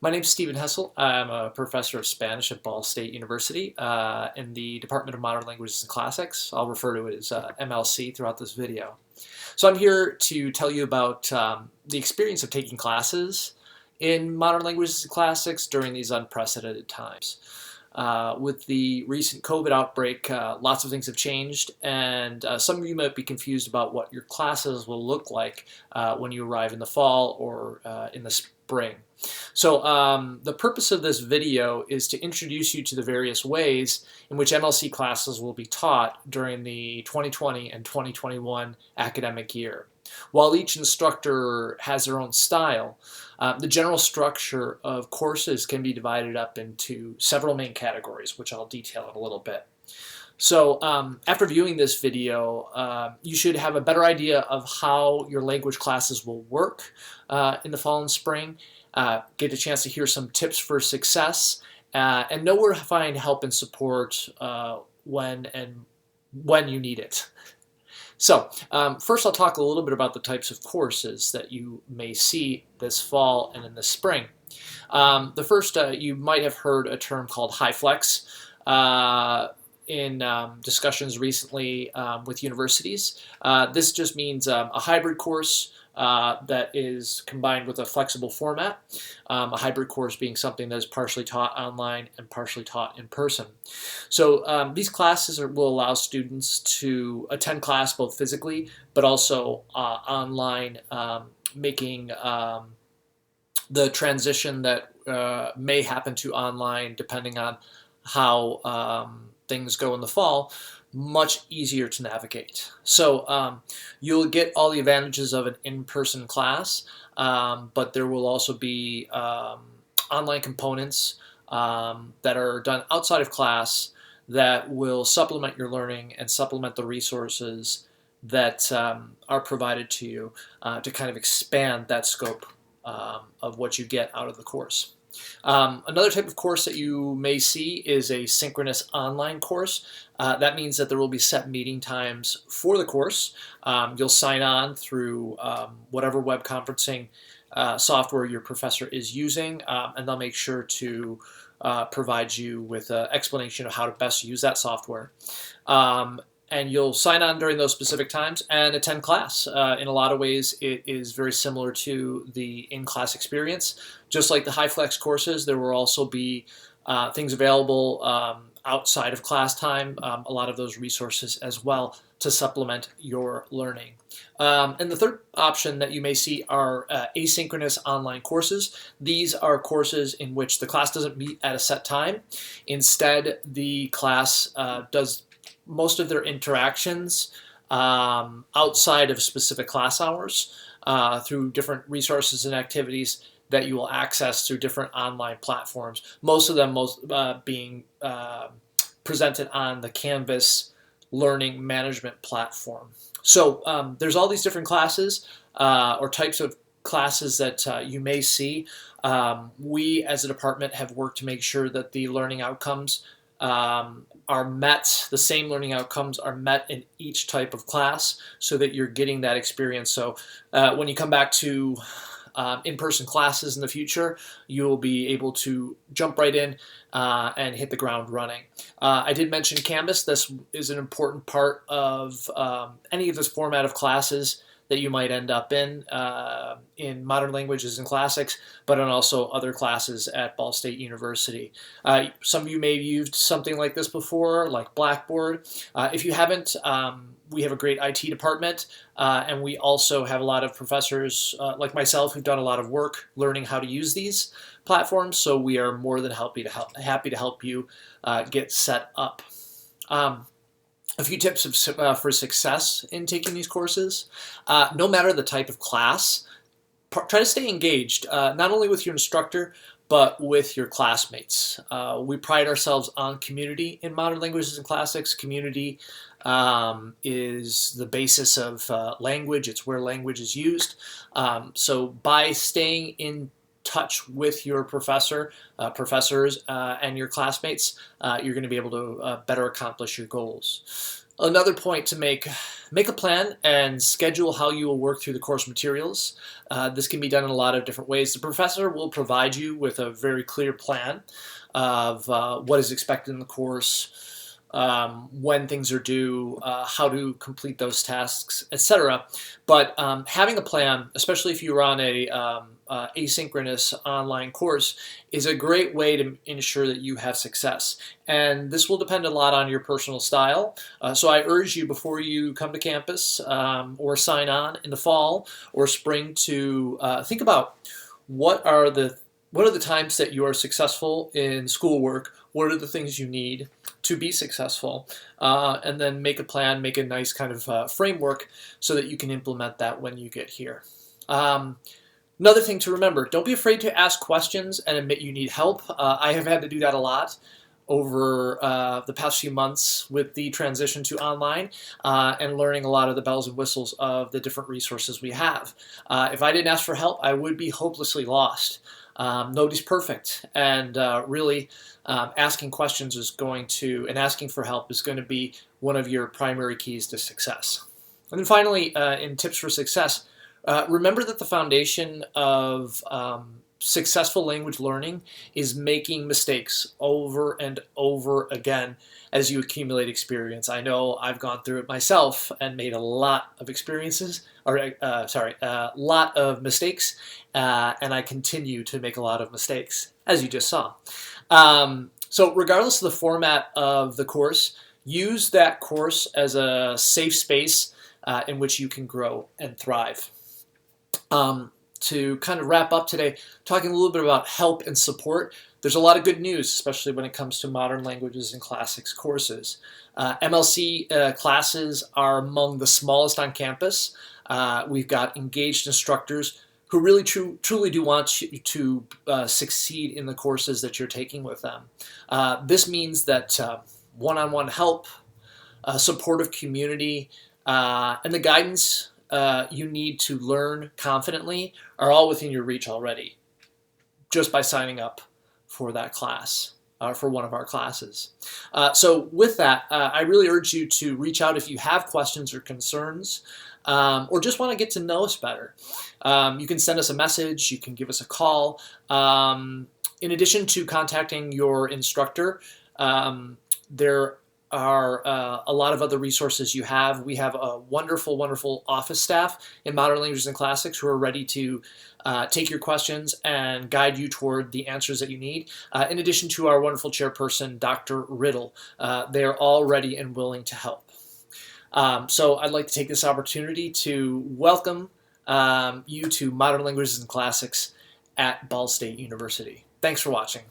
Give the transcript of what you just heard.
My name is Stephen Hessel. I'm a professor of Spanish at Ball State University in the Department of Modern Languages and Classics. I'll refer to it as MLC throughout this video. So I'm here to tell you about the experience of taking classes in Modern Languages and Classics during these unprecedented times. With the recent COVID outbreak, lots of things have changed, and some of you might be confused about what your classes will look like when you arrive in the fall or in the spring. So the purpose of this video is to introduce you to the various ways in which MLC classes will be taught during the 2020 and 2021 academic year. While each instructor has their own style, the general structure of courses can be divided up into several main categories, which I'll detail in a little bit. So after viewing this video, you should have a better idea of how your language classes will work in the fall and spring, get a chance to hear some tips for success, and know where to find help and support when you need it. So first I'll talk a little bit about the types of courses that you may see this fall and in the spring. The first, you might have heard a term called high flex in discussions recently with universities. This just means a hybrid course that is combined with a flexible format, a hybrid course being something that is partially taught online and partially taught in person. So these classes will allow students to attend class both physically but also online, making the transition that may happen to online, depending on how things go in the fall, much easier to navigate. So you'll get all the advantages of an in-person class, but there will also be online components that are done outside of class that will supplement your learning and supplement the resources that are provided to you to kind of expand that scope of what you get out of the course. Another type of course that you may see is a synchronous online course. That means that there will be set meeting times for the course. You'll sign on through whatever web conferencing software your professor is using, and they'll make sure to provide you with an explanation of how to best use that software. And you'll sign on during those specific times and attend class. In a lot of ways, it is very similar to the in-class experience. Just like the high flex courses, there will also be things available outside of class time, a lot of those resources as well to supplement your learning. And the third option that you may see are asynchronous online courses. These are courses in which the class doesn't meet at a set time. Instead, the class does most of their interactions outside of specific class hours through different resources and activities that you will access through different online platforms, most of them being presented on the Canvas learning management platform. So there's all these different classes or types of classes that you may see. We as a department have worked to make sure that the learning outcomes are met, the same learning outcomes are met in each type of class so that you're getting that experience. So when you come back to in-person classes in the future, you'll be able to jump right in and hit the ground running. I did mention Canvas. This is an important part of any of this format of classes that you might end up in Modern Languages and Classics, but in also other classes at Ball State University. Some of you may have used something like this before, like Blackboard. If you haven't, we have a great IT department, and we also have a lot of professors like myself who've done a lot of work learning how to use these platforms, so we are more than happy to help you get set up. A few tips for success in taking these courses. No matter the type of class, try to stay engaged, not only with your instructor, but with your classmates. We pride ourselves on community in Modern Languages and Classics. Community is the basis of language. It's where language is used. So by staying in touch with your professors, and your classmates, you're going to be able to better accomplish your goals. Another point to make a plan and schedule how you will work through the course materials. This can be done in a lot of different ways. The professor will provide you with a very clear plan of what is expected in the course, when things are due, how to complete those tasks, etc. But having a plan, especially if you're on a asynchronous online course, is a great way to ensure that you have success. And this will depend a lot on your personal style. So I urge you, before you come to campus or sign on in the fall or spring, to think about what are the times that you are successful in schoolwork, what are the things you need to be successful, and then make a plan, make a nice kind of framework so that you can implement that when you get here. Another thing to remember, don't be afraid to ask questions and admit you need help. I have had to do that a lot over the past few months with the transition to online and learning a lot of the bells and whistles of the different resources we have. If I didn't ask for help, I would be hopelessly lost. Nobody's perfect, and really asking questions is going to, and asking for help is going to be one of your primary keys to success. And then finally, in tips for success, remember that the foundation of successful language learning is making mistakes over and over again as you accumulate experience. I know I've gone through it myself and made a lot of experiences, or lot of mistakes, and I continue to make a lot of mistakes, as you just saw. So regardless of the format of the course, use that course as a safe space in which you can grow and thrive. To kind of wrap up today, talking a little bit about help and support, there's a lot of good news, especially when it comes to modern languages and classics courses. MLC classes are among the smallest on campus. We've got engaged instructors who really truly do want you to succeed in the courses that you're taking with them. This means that one-on-one help, a supportive community, and the guidance you need to learn confidently are all within your reach already, just by signing up for that class, for one of our classes. So with that, I really urge you to reach out if you have questions or concerns, or just want to get to know us better. You can send us a message, you can give us a call. In addition to contacting your instructor, there are a lot of other resources you have. We have a wonderful, wonderful office staff in Modern Languages and Classics who are ready to take your questions and guide you toward the answers that you need. In addition to our wonderful chairperson, Dr. Riddle. They are all ready and willing to help. So I'd like to take this opportunity to welcome you to Modern Languages and Classics at Ball State University. Thanks for watching.